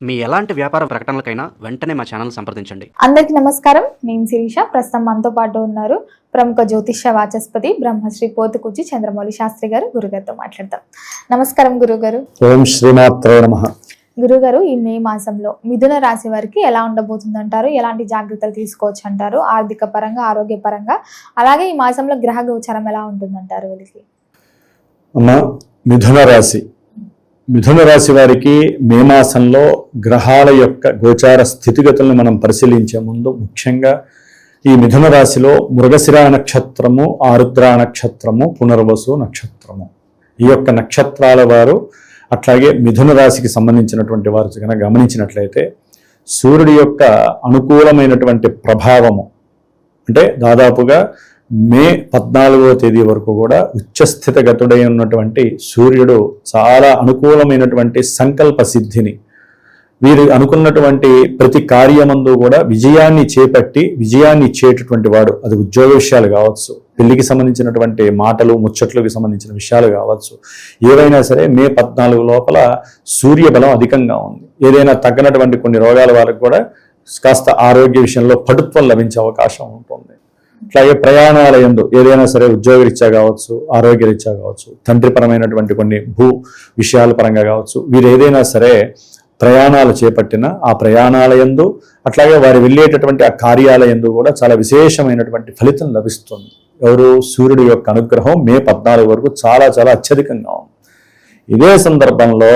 మీ ఎలాంటి వ్యాపార ప్రకటనలకైనా వెంటనే మా ఛానల్ సంప్రదించండి. అందరికీ నమస్కారం. నేను శిరీష. ప్రస్తుతం మనతో పాటు ఉన్నారు ప్రముఖ జ్యోతిష్య వాచస్పతి బ్రహ్మశ్రీ పోతుకుజ్జి చంద్రమౌళి శాస్త్రి గారు. గురుగారితో మాట్లాడతాం. నమస్కారం గురుగారు. ఓం శ్రీమాత్రే నమః. గురుగారు, ఈ మే మాసంలో మిథున రాశి వారికి ఎలా ఉండబోతుంది అంటారు? ఎలాంటి జాగ్రత్తలు తీసుకోవచ్చు అంటారు? ఆర్థిక పరంగా, ఆరోగ్య పరంగా, అలాగే ఈ మాసంలో గ్రహ గోచారం ఎలా ఉంటుందంటారు వీళ్ళకి? అమ్మ, మిథున రాశి వారికి మే మాసంలో గ్రహాల యొక్క గోచార స్థితిగతులను మనం పరిశీలించే ముందు ముఖ్యంగా ఈ మిథున రాశిలో మృగశిర నక్షత్రము, ఆరుద్ర నక్షత్రము, పునర్వసు నక్షత్రము, ఈ యొక్క నక్షత్రాల వారు అట్లాగే మిథున రాశికి సంబంధించినటువంటి వారు కనుక గమనించినట్లయితే సూర్యుడి యొక్క అనుకూలమైనటువంటి ప్రభావము అంటే దాదాపుగా మే 14వ తేదీ వరకు కూడా ఉచ్చస్థితగతుడై ఉన్నటువంటి సూర్యుడు చాలా అనుకూలమైనటువంటి సంకల్ప సిద్ధిని, వీరు అనుకున్నటువంటి ప్రతి కార్యమందు కూడా విజయాన్ని చేపట్టి విజయాన్ని ఇచ్చేటటువంటి వాడు. అది ఉద్యోగ విషయాలు కావచ్చు, పెళ్లికి సంబంధించినటువంటి మాటలు ముచ్చట్లకు సంబంధించిన విషయాలు కావచ్చు, ఏవైనా సరే మే 14 లోపల సూర్యబలం అధికంగా ఉంది. ఏదైనా తగ్గనటువంటి కొన్ని రోగాల వారికి కూడా కాస్త ఆరోగ్య విషయంలో పటుత్వం లభించే అవకాశం ఉంటుంది. అట్లాగే ప్రయాణాల యందు ఏదైనా సరే ఉద్యోగరీత్యా కావచ్చు, ఆరోగ్యరీత్యా కావచ్చు, తండ్రిపరమైనటువంటి కొన్ని భూ విషయాల పరంగా కావచ్చు, వీరు ఏదైనా సరే ప్రయాణాలు చేపట్టిన ఆ ప్రయాణాల యందు అట్లాగే వారు వెళ్ళేటటువంటి ఆ కార్యాలయందు కూడా చాలా విశేషమైనటువంటి ఫలితం లభిస్తుంది. ఎవరు? సూర్యుడి యొక్క అనుగ్రహం మే 14 వరకు చాలా చాలా అత్యధికంగా ఉంది. ఇదే సందర్భంలో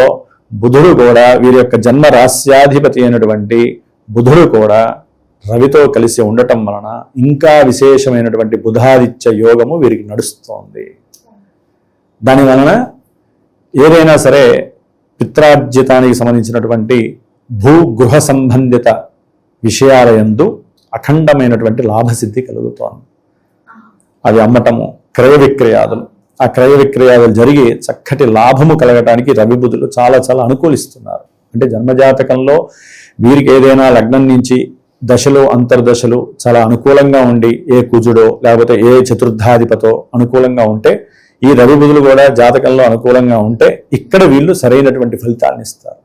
బుధుడు కూడా, వీరి యొక్క జన్మ రాశ్యాధిపతి అయినటువంటి బుధుడు కూడా రవితో కలిసి ఉండటం వలన ఇంకా విశేషమైనటువంటి బుధాదిత్య యోగము వీరికి నడుస్తోంది. దాని వలన ఏదైనా సరే పిత్రార్జితానికి సంబంధించినటువంటి భూగృహ సంబంధిత విషయాల యందు అఖండమైనటువంటి లాభసిద్ధి కలుగుతోంది. అవి అమ్మటము, క్రయ విక్రయాదులు, ఆ క్రయ విక్రయాదులు జరిగి చక్కటి లాభము కలగటానికి రవి బుధులు చాలా చాలా అనుకూలిస్తున్నారు. అంటే జన్మజాతకంలో వీరికి ఏదైనా లగ్నం నుంచి దశలు అంతర్దశలు చాలా అనుకూలంగా ఉండి ఏ కుజుడో లేకపోతే ఏ చతుర్థాధిపతో అనుకూలంగా ఉంటే, ఈ రవి బుధులు కూడా జాతకంలో అనుకూలంగా ఉంటే ఇక్కడ వీళ్ళు సరైనటువంటి ఫలితాలను ఇస్తారు.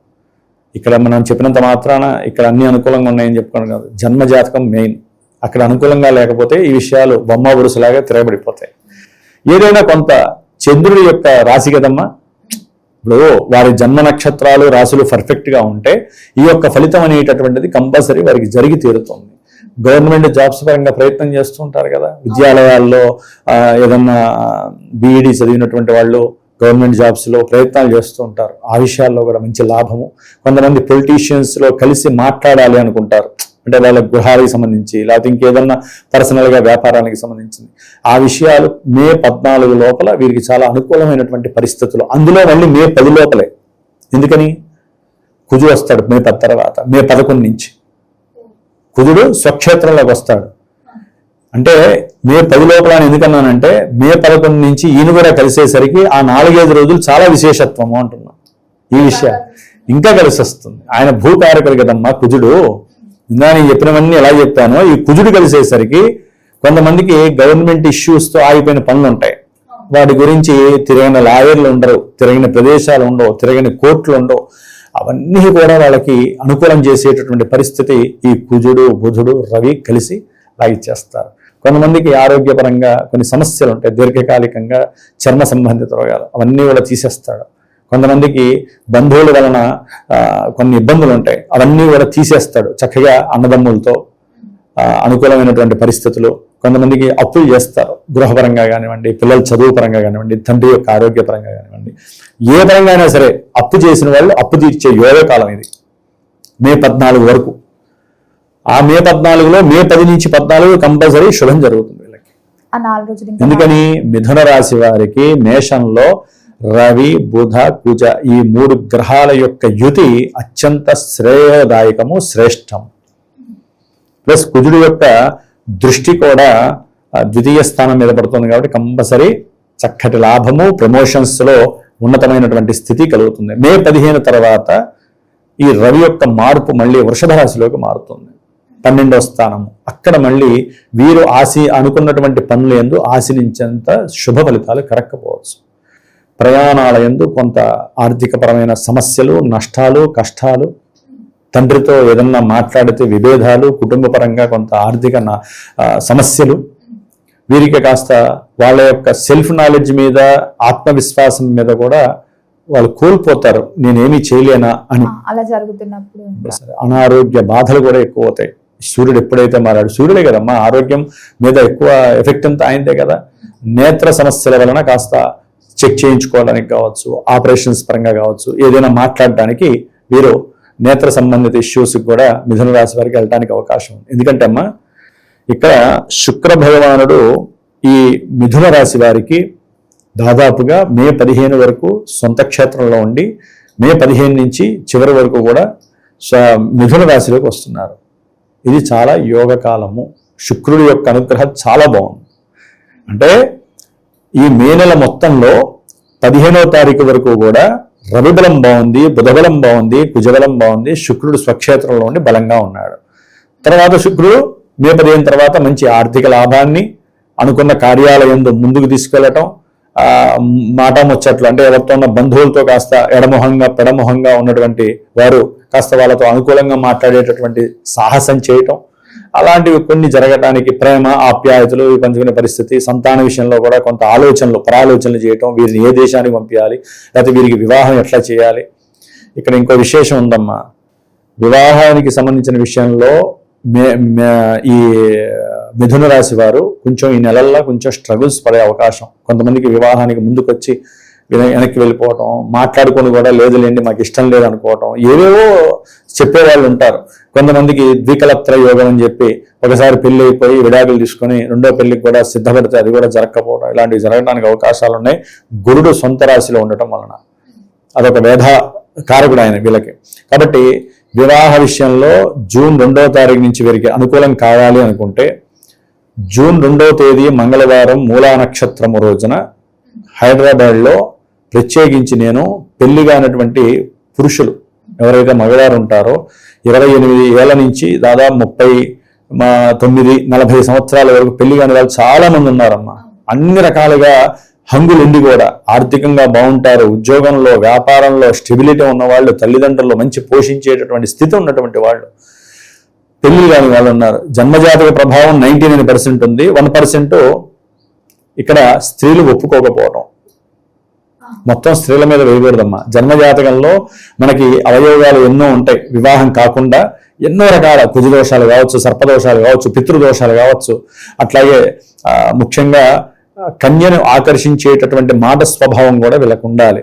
ఇక్కడ మనం చెప్పినంత మాత్రాన ఇక్కడ అన్ని అనుకూలంగా ఉన్నాయని చెప్పుకోవడం కాదు. జన్మ జాతకం మెయిన్. అక్కడ అనుకూలంగా లేకపోతే ఈ విషయాలు బొమ్మ బురుసులాగా తిరగబడిపోతాయి. ఏదైనా కొంత చంద్రుడి యొక్క రాశి కదమ్మా, ఇప్పుడు వారి జన్మ నక్షత్రాలు రాశులు పర్ఫెక్ట్గా ఉంటే ఈ యొక్క ఫలితం అనేటటువంటిది కంపల్సరీ వారికి జరిగి తీరుతుంది. గవర్నమెంట్ జాబ్స్ పరంగా ప్రయత్నం చేస్తూ ఉంటారు కదా, విద్యాలయాల్లో ఏదన్నా బీఈడీ చదివినటువంటి వాళ్ళు గవర్నమెంట్ జాబ్స్లో ప్రయత్నాలు చేస్తూ ఉంటారు. ఆ విషయాల్లో కూడా మంచి లాభము. కొంతమంది పొలిటీషియన్స్లో కలిసి మాట్లాడాలి అనుకుంటారు, అంటే వాళ్ళ గృహాలకు సంబంధించి లేకపోతే ఇంకేదన్నా పర్సనల్గా వ్యాపారానికి సంబంధించింది. ఆ విషయాలు మే 14 లోపల వీరికి చాలా అనుకూలమైనటువంటి పరిస్థితులు. అందులో మళ్ళీ మే 10 లోపలే. ఎందుకని? కుజుడు వస్తాడు మే 10 తర్వాత. మే 11 నుంచి కుజుడు స్వక్షేత్రంలోకి వస్తాడు. అంటే మే 10 లోపల ఎందుకన్నానంటే మే 11 నుంచి ఈయన కూడా కలిసేసరికి ఆ 4-5 రోజులు చాలా విశేషత్వము అంటున్నాం. ఈ విషయాలు ఇంకా కలిసి వస్తుంది. ఆయన భూకారకుడు కదమ్మా కుజుడు. ఇందా నేను చెప్పినవన్నీ ఎలా చెప్పానో ఈ కుజుడు కలిసేసరికి కొంతమందికి గవర్నమెంట్ ఇష్యూస్తో ఆగిపోయిన పనులు ఉంటాయి. వాటి గురించి తిరగని లాయర్లు ఉండరు, తిరగని ప్రదేశాలు ఉండవు, తిరగని కోర్టులు ఉండవు. అవన్నీ కూడా వాళ్ళకి అనుకూలం చేసేటటువంటి పరిస్థితి ఈ కుజుడు, బుధుడు, రవి కలిసి లాగిచ్చేస్తారు. కొంతమందికి ఆరోగ్యపరంగా కొన్ని సమస్యలు ఉంటాయి, దీర్ఘకాలికంగా చర్మ సంబంధిత రోగాలు, అవన్నీ కూడా తీసేస్తాడు. కొంతమందికి బంధువుల వలన కొన్ని ఇబ్బందులు ఉంటాయి, అవన్నీ కూడా తీసేస్తాడు చక్కగా అన్నదమ్ములతో. అనుకూలమైనటువంటి పరిస్థితులు. కొంతమందికి అప్పులు చేస్తారు, గృహపరంగా కానివ్వండి, పిల్లల చదువు పరంగా కానివ్వండి, తండ్రి యొక్క ఆరోగ్యపరంగా కానివ్వండి, ఏ పరంగా అయినా సరే అప్పు చేసిన వాళ్ళు అప్పు తీర్చే యోగకాలం ఇది మే 14 వరకు. ఆ మే 14లో మే 10 నుంచి 14 కంపల్సరీ శుభం జరుగుతుంది వీళ్ళకి. ఎందుకని? మిథున రాశి వారికి మేషంలో రవి, బుధ, కుజ ఈ 3 గ్రహాల యొక్క యుతి అత్యంత శ్రేయదాయకము, శ్రేష్టము. ప్లస్ కుజుడు యొక్క దృష్టి కూడా ద్వితీయ స్థానం మీద పడుతుంది కాబట్టి కంపల్సరీ చక్కటి లాభము, ప్రమోషన్స్లో ఉన్నతమైనటువంటి స్థితి కలుగుతుంది. మే 15 తర్వాత ఈ రవి యొక్క మార్పు మళ్ళీ వృషభ రాశిలోకి మారుతుంది, 12వ స్థానము. అక్కడ మళ్ళీ వీరు అనుకున్నటువంటి పనులు యందు ఆశించేంత శుభ ఫలితాలు కరక్కపోవచ్చు. ప్రయాణాల యందు కొంత ఆర్థికపరమైన సమస్యలు, నష్టాలు, కష్టాలు తండ్రితో ఏదన్నా మాట్లాడితే విభేదాలు, కుటుంబ పరంగా కొంత ఆర్థిక సమస్యలు, వీరికి కాస్త వాళ్ళ యొక్క సెల్ఫ్ నాలెడ్జ్ మీద, ఆత్మవిశ్వాసం మీద కూడా వాళ్ళు కోల్పోతారు, నేనేమీ చేయలేనా అని. అలా జరుగుతున్నప్పుడు అనారోగ్య బాధలు కూడా ఎక్కువ అవుతాయి. సూర్యుడు ఎప్పుడైతే మారాడు, సూర్యుడే కదమ్మా ఆరోగ్యం మీద ఎక్కువ ఎఫెక్ట్ అంతా ఆయనదే కదా. నేత్ర సమస్యల వలన కాస్త చెక్ చేయించుకోవడానికి కావచ్చు, ఆపరేషన్స్ పరంగా కావచ్చు, ఏదైనా మాట్లాడడానికి వీరు నేత్ర సంబంధిత ఇష్యూస్కి కూడా మిథున రాశి వారికి వెళ్ళడానికి అవకాశం ఉంది. ఎందుకంటే అమ్మా ఇక్కడ శుక్ర భగవానుడు ఈ మిథున రాశి వారికి దాదాపుగా మే 15 వరకు సొంత క్షేత్రంలో ఉండి మే 15 నుంచి చివరి వరకు కూడా మిథున రాశిలోకి వస్తున్నారు. ఇది చాలా యోగకాలము. శుక్రుడి యొక్క అనుగ్రహం చాలా బాగుంది. అంటే ఈ మే నెల మొత్తంలో 15వ తారీఖు వరకు కూడా రవిబలం బాగుంది, బుధబలం బాగుంది, కుజబలం బాగుంది, శుక్రుడు స్వక్షేత్రంలో ఉండి బలంగా ఉన్నాడు. తర్వాత శుక్రుడు మే 15 తర్వాత మంచి ఆర్థిక లాభాన్ని, అనుకున్న కార్యాలయంలో ముందుకు తీసుకెళ్లటం, మాట ముచ్చట్లు అంటే ఎవరితో ఉన్న బంధువులతో కాస్త ఎడమొహంగా పెడమొహంగా ఉన్నటువంటి వారు కాస్త వాళ్ళతో అనుకూలంగా మాట్లాడేటటువంటి సాహసం చేయటం, అలాంటివి కొన్ని జరగటానికి ప్రేమ ఆప్యాయతలు పంచుకునే పరిస్థితి, సంతాన విషయంలో కూడా కొంత ఆలోచనలు పరాలోచనలు చేయటం, వీరిని ఏ దేశానికి పంపించాలి, లేకపోతే వీరికి వివాహం ఎట్లా చేయాలి. ఇక్కడ ఇంకో విశేషం ఉందమ్మా, వివాహానికి సంబంధించిన విషయంలో ఈ మిథున రాశి వారు కొంచెం ఈ నెలల్లో కొంచెం స్ట్రగుల్స్ పడే అవకాశం. కొంతమందికి వివాహానికి ముందుకొచ్చి వెనక్కి వెళ్ళిపోవటం, మాట్లాడుకొని కూడా లేదులేండి మాకు ఇష్టం లేదు అనుకోవటం, ఏవేవో చెప్పేవాళ్ళు ఉంటారు. కొంతమందికి ద్వికలత్ర యోగం అని చెప్పి ఒకసారి పెళ్లి అయిపోయి విడాకులు తీసుకొని రెండో పెళ్లికి కూడా సిద్ధపడితే అది కూడా జరగకపోవడం, ఇలాంటివి జరగడానికి అవకాశాలు ఉన్నాయి. గురుడు సొంత రాశిలో ఉండటం వలన అదొక వేధ కారకుడు ఆయన వీళ్ళకి. కాబట్టి వివాహ విషయంలో జూన్ 2వ తారీఖు నుంచి వీరికి అనుకూలం కావాలి అనుకుంటే జూన్ 2వ తేదీ మంగళవారం మూలా నక్షత్రము రోజున హైదరాబాద్లో ప్రత్యేకించి నేను పెళ్లి కానటువంటి పురుషులు ఎవరైతే మగవారు ఉంటారో 28 ఏళ్ల నుంచి దాదాపు 39-40 సంవత్సరాల వరకు పెళ్లి కాని వాళ్ళు చాలా మంది ఉన్నారమ్మా. అన్ని రకాలుగా హంగులుండి కూడా ఆర్థికంగా బాగుంటారు, ఉద్యోగంలో వ్యాపారంలో స్టెబిలిటీ ఉన్నవాళ్ళు, తల్లిదండ్రులు మంచి పోషించేటటువంటి స్థితి ఉన్నటువంటి వాళ్ళు పెళ్లి కాని వాళ్ళు ఉన్నారు. జన్మజాతక ప్రభావం 99% ఉంది, 1% ఇక్కడ స్త్రీలు ఒప్పుకోకపోవడం. మొత్తం స్త్రీల మీద వేయకూడదమ్మా. జన్మజాతకంలో మనకి అవయోగాలు ఎన్నో ఉంటాయి, వివాహం కాకుండా ఎన్నో రకాల కుజదోషాలు కావచ్చు, సర్పదోషాలు కావచ్చు, పితృదోషాలు కావచ్చు. అట్లాగే ముఖ్యంగా కన్యను ఆకర్షించేటటువంటి మాట స్వభావం కూడా వీళ్ళకు ఉండాలి.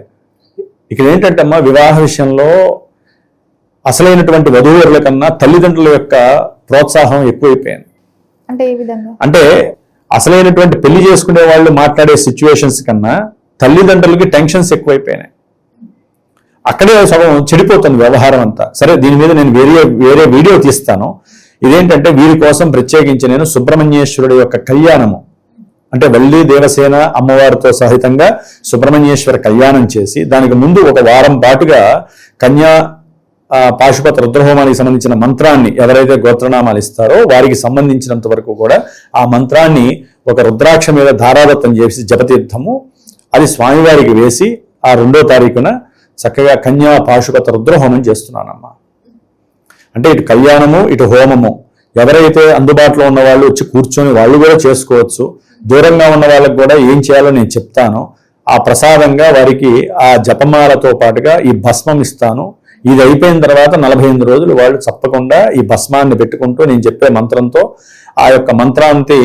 ఇక్కడ ఏంటంటే అమ్మా వివాహ విషయంలో అసలైనటువంటి వధూవరుల కన్నా తల్లిదండ్రుల యొక్క ప్రోత్సాహం ఎక్కువైపోయింది. అంటే ఏ విధంగా అంటే అసలైనటువంటి పెళ్లి చేసుకునే వాళ్ళు మాట్లాడే సిచ్యువేషన్స్ కన్నా తల్లిదండ్రులకి టెన్షన్స్ ఎక్కువైపోయినాయి. అక్కడే సగం చెడిపోతుంది వ్యవహారం అంతా. సరే దీని మీద నేను వేరే వీడియో తీస్తాను. ఇదేంటంటే వీరి కోసం ప్రత్యేకించి నేను సుబ్రహ్మణ్యేశ్వరుడు యొక్క కళ్యాణము అంటే వల్లి దేవసేన అమ్మవారితో సహితంగా సుబ్రహ్మణ్యేశ్వర కళ్యాణం చేసి దానికి ముందు ఒక వారం పాటుగా కన్యా పాశుపత రుద్రహోమానికి సంబంధించిన మంత్రాన్ని ఎవరైతే గోత్రనామాలు ఇస్తారో వారికి సంబంధించినంత వరకు కూడా ఆ మంత్రాన్ని ఒక రుద్రాక్ష మీద ధారాదత్తం చేసి జపతీర్థము అది స్వామివారికి వేసి ఆ 2వ తారీఖున చక్కగా కన్యా పాశుపత రుద్రహోమం చేస్తున్నానమ్మా. అంటే ఇటు కళ్యాణము ఇటు హోమము ఎవరైతే అందుబాటులో ఉన్న వాళ్ళు వచ్చి కూర్చొని వాళ్ళు కూడా చేసుకోవచ్చు. దూరంగా ఉన్న వాళ్ళకి కూడా ఏం చేయాలో నేను చెప్తాను. ఆ ప్రసాదంగా వారికి ఆ జపమాలతో పాటుగా ఈ భస్మం ఇస్తాను. ఇది అయిపోయిన తర్వాత 48 రోజులు వాళ్ళు తప్పకుండా ఈ భస్మాన్ని పెట్టుకుంటూ నేను చెప్పే మంత్రంతో ఆ యొక్క మంత్రాంతి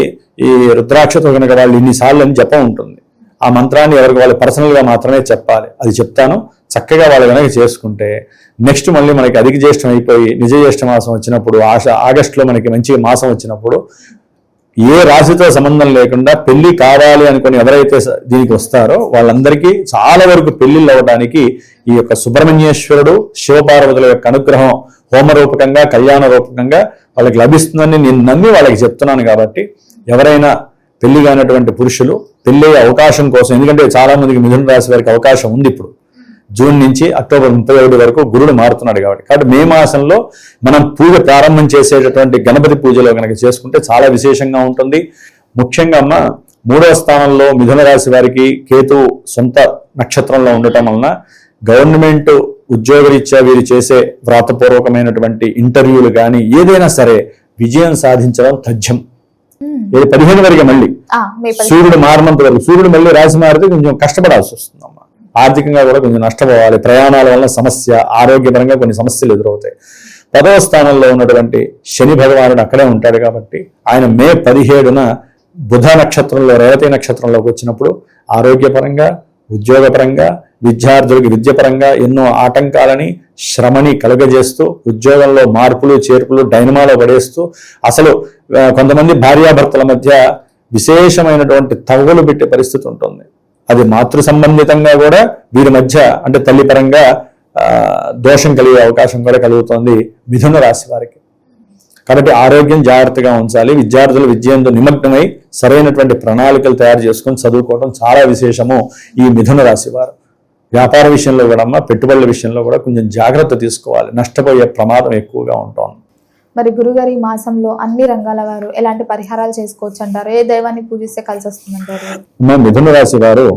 ఈ రుద్రాక్షతో కనుక వాళ్ళు ఇన్నిసార్లు అని జపం ఉంటుంది. ఆ మంత్రాన్ని ఎవరికి వాళ్ళు పర్సనల్గా మాత్రమే చెప్పాలి. అది చెప్తాను. చక్కగా వాళ్ళు కనుక చేసుకుంటే నెక్స్ట్ మళ్ళీ మనకి అధిక జ్యేష్టం అయిపోయి నిజ జ్యేష్ఠ మాసం వచ్చినప్పుడు ఆగస్టులో మనకి మంచి మాసం వచ్చినప్పుడు ఏ రాశితో సంబంధం లేకుండా పెళ్లి కావాలి అనుకుని ఎవరైతే దీనికి వస్తారో వాళ్ళందరికీ చాలా వరకు పెళ్లిళ్ళు అవ్వడానికి ఈ యొక్క సుబ్రహ్మణ్యేశ్వరుడు శివపార్వతుల యొక్క అనుగ్రహం హోమరూపకంగా కళ్యాణ రూపకంగా వాళ్ళకి లభిస్తుందని నేను నమ్మి వాళ్ళకి చెప్తున్నాను. కాబట్టి ఎవరైనా పెళ్లి కానటువంటి పురుషులు పెళ్లి అవకాశం కోసం, ఎందుకంటే చాలా మందికి మిథున రాశి వారికి అవకాశం ఉంది ఇప్పుడు జూన్ నుంచి అక్టోబర్ 31 వరకు గురుడు మారుతున్నాడు కాబట్టి మే మాసంలో మనం పూజ ప్రారంభం చేసేటటువంటి గణపతి పూజలో కనుక చేసుకుంటే చాలా విశేషంగా ఉంటుంది. ముఖ్యంగా అమ్మ 3వ స్థానంలో మిథున రాశి వారికి కేతు సొంత నక్షత్రంలో ఉండటం వలన గవర్నమెంట్ ఉద్యోగరీత్యా వీరు చేసే వ్రాతపూర్వకమైనటువంటి ఇంటర్వ్యూలు కానీ ఏదైనా సరే విజయం సాధించడం తథ్యం. 15 వరకు మళ్ళీ సూర్యుడు మారినంత వరకు, సూర్యుడు మళ్ళీ రాశి మారితే కొంచెం కష్టపడాల్సి వస్తుందమ్మా. ఆర్థికంగా కూడా కొంచెం నష్టపోవాలి, ప్రయాణాల వల్ల సమస్య, ఆరోగ్యపరంగా కొన్ని సమస్యలు ఎదురవుతాయి. 10వ స్థానంలో ఉన్నటువంటి శని భగవానుడు అక్కడే ఉంటాడు కాబట్టి ఆయన మే 17న బుధ నక్షత్రంలో రేవతి నక్షత్రంలోకి వచ్చినప్పుడు ఆరోగ్యపరంగా, ఉద్యోగపరంగా, విద్యార్థులకు విద్యపరంగా ఎన్నో ఆటంకాలని, శ్రమని కలుగజేస్తూ, ఉద్యోగంలో మార్పులు చేర్పులు డైనమాలో పడేస్తూ, అసలు కొంతమంది భార్యాభర్తల మధ్య విశేషమైనటువంటి తగులు పెట్టే పరిస్థితి ఉంటుంది. అది మాతృ సంబంధితంగా కూడా వీరి మధ్య అంటే తల్లి పరంగా దోషం కలిగే అవకాశం కూడా కలుగుతుంది మిథున రాశి వారికి. కాబట్టి ఆరోగ్యం జాగ్రత్తగా ఉంచాలి. విద్యార్థులు విద్యంతో నిమగ్నమై సరైనటువంటి ప్రణాళికలు తయారు చేసుకొని చదువుకోవడం చాలా విశేషము ఈ మిథున రాశి వారు. వ్యాపార విషయంలో కూడా పెట్టుబడుల విషయంలో కూడా కొంచెం జాగ్రత్త తీసుకోవాలి, నష్టపోయే ప్రమాదం ఎక్కువగా ఉంటుంది. మరి గురుగారు ఈ మాసంలో అన్ని రంగాల వారు ఎలాంటి పరిహారాలు చేసుకోవచ్చు అంటారు? ఏ దైవాన్ని పూజిస్తే కలిసి వస్తుందంటారు? మా మిథున రాశి వారు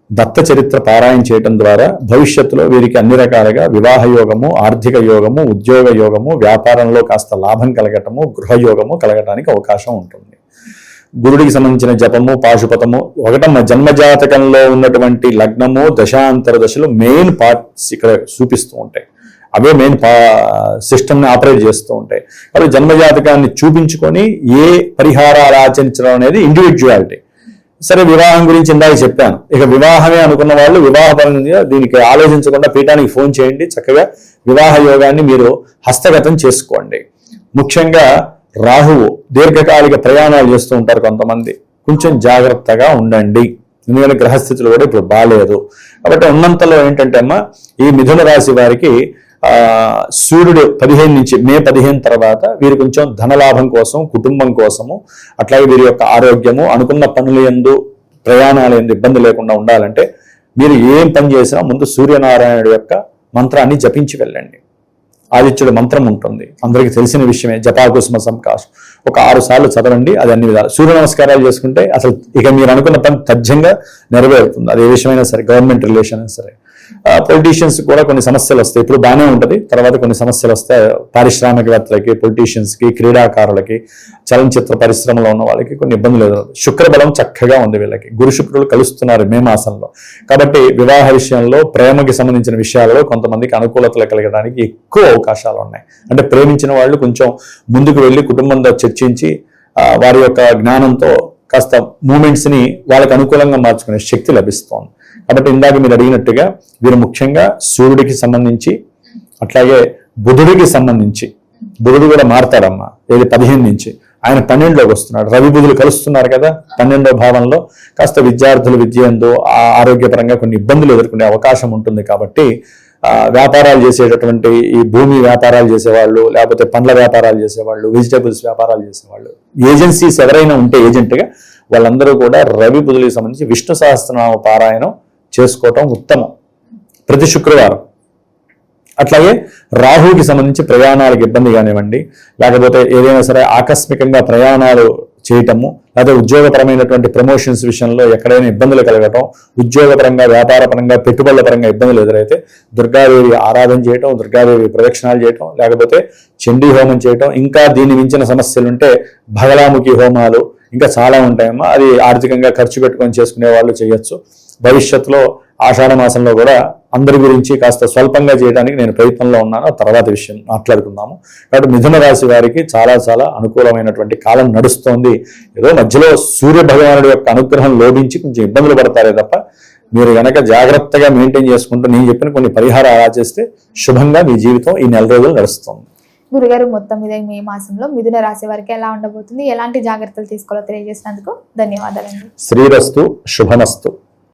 దత్త చరిత్ర పారాయణ చేయటం ద్వారా భవిష్యత్తులో వీరికి అన్ని రకాలుగా వివాహ యోగము, ఆర్థిక యోగము, ఉద్యోగ యోగము, వ్యాపారంలో కాస్త లాభం కలగటము, గృహయోగము కలగటానికి అవకాశం ఉంటుంది. గురుడికి సంబంధించిన జపము, పాశుపతము ఒకటమ్మ జన్మజాతకంలో ఉన్నటువంటి లగ్నము, దశాంతర దశలు మెయిన్ పార్ట్స్ ఇక్కడ చూపిస్తూ ఉంటాయి. అవే మెయిన్ సిస్టమ్ని ఆపరేట్ చేస్తూ ఉంటాయి. కాబట్టి జన్మజాతకాన్ని చూపించుకొని ఏ పరిహారాలు ఆచరించడం అనేది ఇండివిజువాలిటీ. సరే, వివాహం గురించి ఇందాక చెప్పాను. ఇక వివాహమే అనుకున్న వాళ్ళు వివాహపరంగా దీనికి ఆలోచించకుండా పీఠానికి ఫోన్ చేయండి. చక్కగా వివాహ యోగాన్ని మీరు హస్తగతం చేసుకోండి. ముఖ్యంగా రాహువు దీర్ఘకాలిక ప్రయాణాలు చేస్తూ ఉంటారు కొంతమంది, కొంచెం జాగ్రత్తగా ఉండండి. ఎందుకంటే గ్రహస్థితులు కూడా ఇప్పుడు బాగాలేదు. కాబట్టి ఉన్నంతలో ఏంటంటే అమ్మా, ఈ మిథున రాశి వారికి సూర్యుడు 15 నుంచి మే 15 తర్వాత వీరు కొంచెం ధనలాభం కోసం, కుటుంబం కోసము, అట్లాగే వీరి యొక్క ఆరోగ్యము, అనుకున్న పనుల యందు, ప్రయాణాల యందు ఇబ్బంది లేకుండా ఉండాలంటే మీరు ఏం పని చేసినా ముందు సూర్యనారాయణుడి యొక్క మంత్రాన్ని జపించి వెళ్ళండి. ఆదిత్యుడు మంత్రం ఉంటుంది, అందరికీ తెలిసిన విషయమే. జపాకుసుమ సంకాశం ఒక 6 సార్లు చదవండి. అది అన్ని విధాలు సూర్య నమస్కారాలు చేసుకుంటే అసలు ఇక మీరు అనుకున్న పని తథ్యంగా నెరవేరుతుంది. అది ఏ విషయమైనా సరే, గవర్నమెంట్ రిలేషన్ అయినా సరే. పొలిటీషియన్స్ కూడా కొన్ని సమస్యలు వస్తాయి. ఇప్పుడు బాగానే ఉంటుంది, తర్వాత కొన్ని సమస్యలు వస్తాయి. పారిశ్రామికవేత్తలకి, పొలిటీషియన్స్కి, క్రీడాకారులకి, చలనచిత్ర పరిశ్రమలో ఉన్న వాళ్ళకి కొన్ని ఇబ్బందులు ఎదురవుతాయి. శుక్రబలం చక్కగా ఉంది వీళ్ళకి. గురు శుక్రులు కలుస్తున్నారు మే మాసంలో. కాబట్టి వివాహ విషయంలో, ప్రేమకి సంబంధించిన విషయాలలో కొంతమందికి అనుకూలతలు కలగడానికి ఎక్కువ అవకాశాలు ఉన్నాయి. అంటే ప్రేమించిన వాళ్ళు కొంచెం ముందుకు వెళ్ళి కుటుంబంతో చర్చించి వారి యొక్క జ్ఞానంతో కాస్త మూమెంట్స్ని వాళ్ళకి అనుకూలంగా మార్చుకునే శక్తి లభిస్తోంది. కాబట్టి ఇందాక మీరు అడిగినట్టుగా వీరు ముఖ్యంగా సూర్యుడికి సంబంధించి, అట్లాగే బుధుడికి సంబంధించి, బుధుడు కూడా మారతాడమ్మా. ఏది 15 నుంచి ఆయన 12లోకి వస్తున్నాడు. రవి బుధులు కలుస్తున్నారు కదా 12వ భావంలో. కాస్త విద్యార్థులు విద్యంతో ఆరోగ్యపరంగా కొన్ని ఇబ్బందులు ఎదుర్కొనే అవకాశం ఉంటుంది. కాబట్టి వ్యాపారాలు చేసేటటువంటి ఈ భూమి వ్యాపారాలు చేసేవాళ్ళు, లేకపోతే పండ్ల వ్యాపారాలు చేసేవాళ్ళు, వెజిటేబుల్స్ వ్యాపారాలు చేసేవాళ్ళు, ఏజెన్సీస్ ఎవరైనా ఉంటే ఏజెంట్గా వాళ్ళందరూ కూడా రవి బుధులకు సంబంధించి విష్ణు సహస్రనామ పారాయణం చేసుకోవటం ఉత్తమం ప్రతి శుక్రవారం. అట్లాగే రాహుకి సంబంధించి ప్రయాణాలకు ఇబ్బంది కానివ్వండి, లేకపోతే ఏదైనా సరే ఆకస్మికంగా ప్రయాణాలు చేయటము, లేదా ఉద్యోగపరమైనటువంటి ప్రమోషన్స్ విషయంలో ఎక్కడైనా ఇబ్బందులు కలగటం, ఉద్యోగపరంగా, వ్యాపారపరంగా, పెట్టుబడుల పరంగా ఇబ్బందులు ఎదురైతే దుర్గాదేవి ఆరాధన చేయటం, దుర్గాదేవి ప్రదక్షిణాలు చేయటం, లేకపోతే చండీ హోమం చేయటం, ఇంకా దీన్ని మించిన సమస్యలుంటే బగలాముఖి హోమాలు ఇంకా చాలా ఉంటాయమ్మా. అది ఆర్థికంగా ఖర్చు పెట్టుకొని చేసుకునే వాళ్ళు చేయొచ్చు. భవిష్యత్తులో ఆషాఢ మాసంలో కూడా అందరి గురించి కాస్త స్వల్పంగా చేయడానికి నేను ప్రయత్నంలో ఉన్నాను. తర్వాత విషయం మాట్లాడుకుందాము. కాబట్టి మిథున రాశి వారికి చాలా చాలా అనుకూలమైనటువంటి కాలం నడుస్తోంది. ఏదో మధ్యలో సూర్య భగవానుడి యొక్క అనుగ్రహం లోపించి కొంచెం ఇబ్బందులు పడతారే తప్ప మీరు గనక జాగ్రత్తగా మెయింటైన్ చేసుకుంటూ నేను చెప్పిన కొన్ని పరిహారాలు ఆచరిస్తే శుభంగా మీ జీవితం ఈ నెల రోజులు నడుస్తుంది. గురుగారు, మొత్తం మీద మే మాసంలో మిథున రాశి వారికి ఎలా ఉండబోతుంది, ఎలాంటి జాగ్రత్తలు తీసుకోవాలో తెలియజేసినందుకు ధన్యవాదాలండి. శ్రీరస్తు, శుభమస్తు.